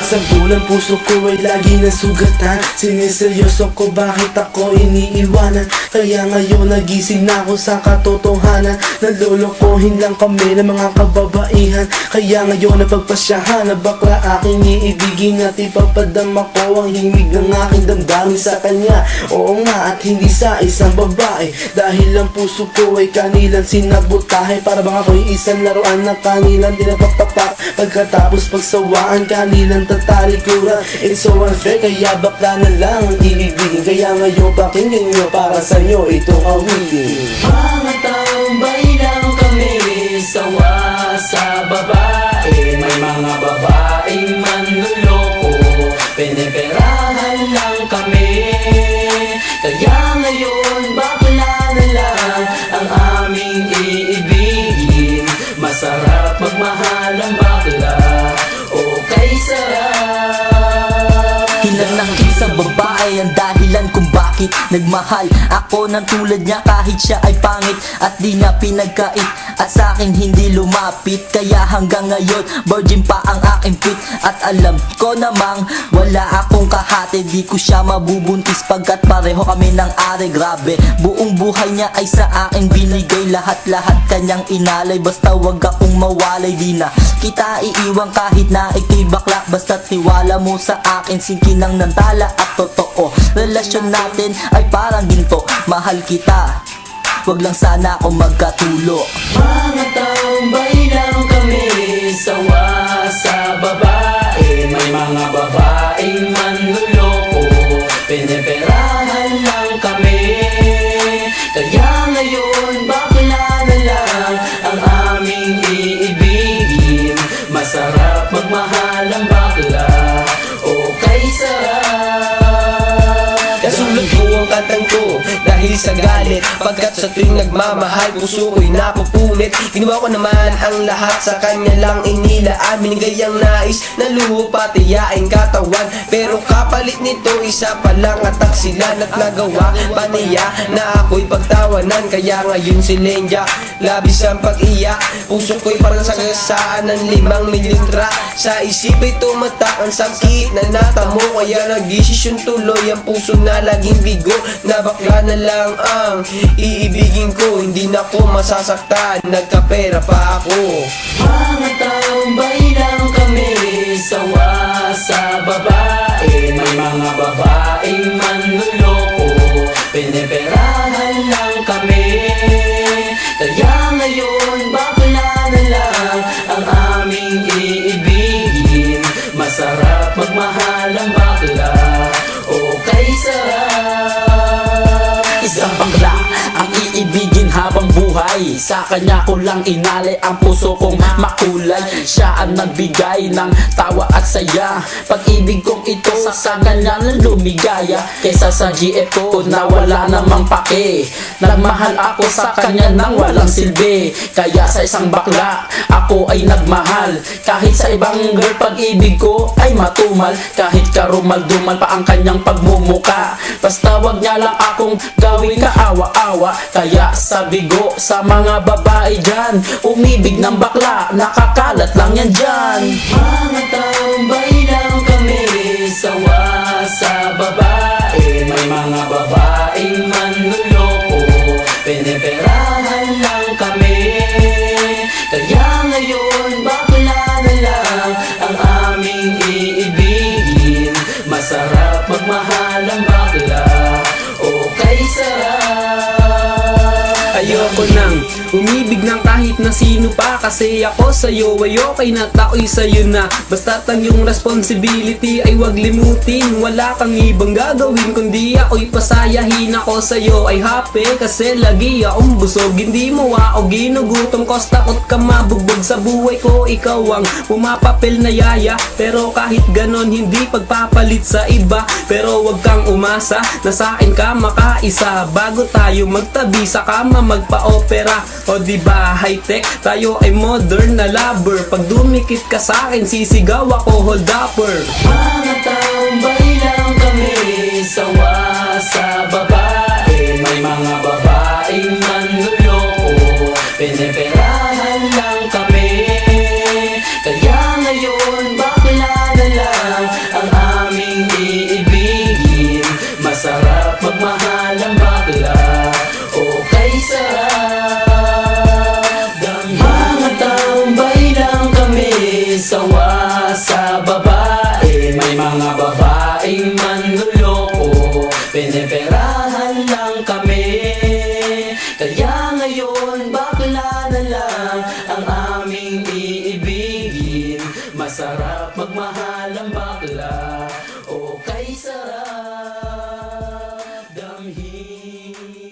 Sa bulan puso ko ay lagi nasugatan. Siniseryoso ko bakit ako iniiwanan. Kaya ngayon nagising na ako sa katotohanan. Nalolokohin lang kami ng mga kababaihan. Kaya ngayon napagpasyahan na bakla aking iibigin. At ipapadama ko ang himig ng aking damdamin sa kanya. Oo nga, at hindi sa isang babae. Dahil ang puso ko ay kanilang sinabotahe. Para bang ako'y isang laruan na kanilang dinapapapak. Pagkatapos pagsawaan kanilang tatalikuran. It's so unfair, kaya bakla na lang ang iibigin. Kaya ngayon pakinggan nyo para sa'yo itong awitin. Mga tambay lang kami, sawa sa babae. May mga babaeng manluloko, piniperahan lang kami. Kaya ngayon bakla na lang ang aming iibigin. Masarap magmahal ang bakla, okay sarap. Hilang ng isang babae ang dahilan kung bakit nagmahal ako ng tulad niya kahit siya ay pangit at di na pinagkait at sa akin hindi lumapit. Kaya hanggang ngayon virgin pa ang aking pit at alam ko namang wala akong kahati. Di ko siya mabubuntis pagkat pareho kami ng are. Grabe, buong buhay niya ay sa akin binigay. Lahat-lahat kanyang inalay, basta wag akong mawalay. Di na kita iiwan kahit na ikay bakla, basta tiwala mo sa akin. Singkinang nantala at totoo, relasyon natin ay parang ginto. Mahal kita, wag lang sana ako magkatulo. Mga tambay lang kami, sawa sa babae. May mga babaeng manluloko, piniperahan lang kami. Kaya ngayon bakla na lang ang aming iibigin. Masarap magmahal ang bakla, okay sarap. Nasulat ko ang kantang to dahil sa galit, pagkat sa tuwing nagmamahal puso ko'y napupunit. Ginawa ko naman ang lahat sa kanya lang inilaan. Binigay ang nais na luho pati yaing katawan. Pero kapalit nito isa pa lang atak sila. At nagawa pa niya na ako'y pagtawanan. Kaya ngayon si Lenja labis ang pag-iyak. Puso ko'y parang sagasaan ng 5 mililitra. Sa isip ay tumatak ang sakit na natamo. Kaya nagdesisyon tuloy ang puso na laging bigo. Na bakla na lang ang iibigin ko, hindi na ko masasaktan, nagkapera pa ako. Mga tambay lang kami, sawa sa babae. May mga babaeng manluloko, piniperahan lang kami. Kaya ngayon bakla na lang ang aming iibigin. Masarap magmahal ang bakla, okay sarap. Isang bakla ang iibigin habang buhay. Sa kanya ko lang inalay ang puso kong makulay. Siya ang nagbigay ng tawa at saya. Pag-ibig kong ito sa kanya na lumigaya. Kaysa sa GF ko na wala namang pake. Nagmahal ako sa kanya nang walang silbi. Kaya sa isang bakla ako ay nagmahal. Kahit sa ibang girl pag-ibig ko ay matumal. Kahit karumal-dumal pa ang kanyang pagmumuka. Basta wag niya lang akong gawing kaawa-awa. Kaya sabi ko sa mga babae dyan, umibig ng bakla, nakakalat lang yan dyan. Mga tambay lang kami, sawa sa babae. May mga babaeng manluloko, piniperahan lang kami. Kaya ngayon bakla na lang ang aming iibigin. Masarap magmahal ang bakla, okay sarap. Ayoko nang umibig ng kahit na sino pa. Kasi ako sa'yo ay okay na, ako'y sa'yo na. Basta't ang iyong responsibility ay wag limutin. Wala kang ibang gagawin kundi ako'y pasayahin. Ako sa'yo ay happy kasi lagi akong busog. Hindi mo ako ginugutom cause takot ka mabugbog sa buhay ko. Ikaw ang pumapapil na yaya, pero kahit ganon hindi pagpapalit sa iba. Pero wag kang umasa na sa akin ka makaisa. Bago tayo magtabi sa kama magpa-opera. O diba high-tech, tayo ay modern na lover. Pag dumikit ka sa akin sisigaw ako hold upper. Mga tambay lang kami, sawa sa babae. May mga babaeng manluloko, piniperahan lang kami. Kaya ngayon bakla na lang ngayon bakla na lang ang aming iibigin. Masarap magmahal ang bakla, o kay sarap damhin.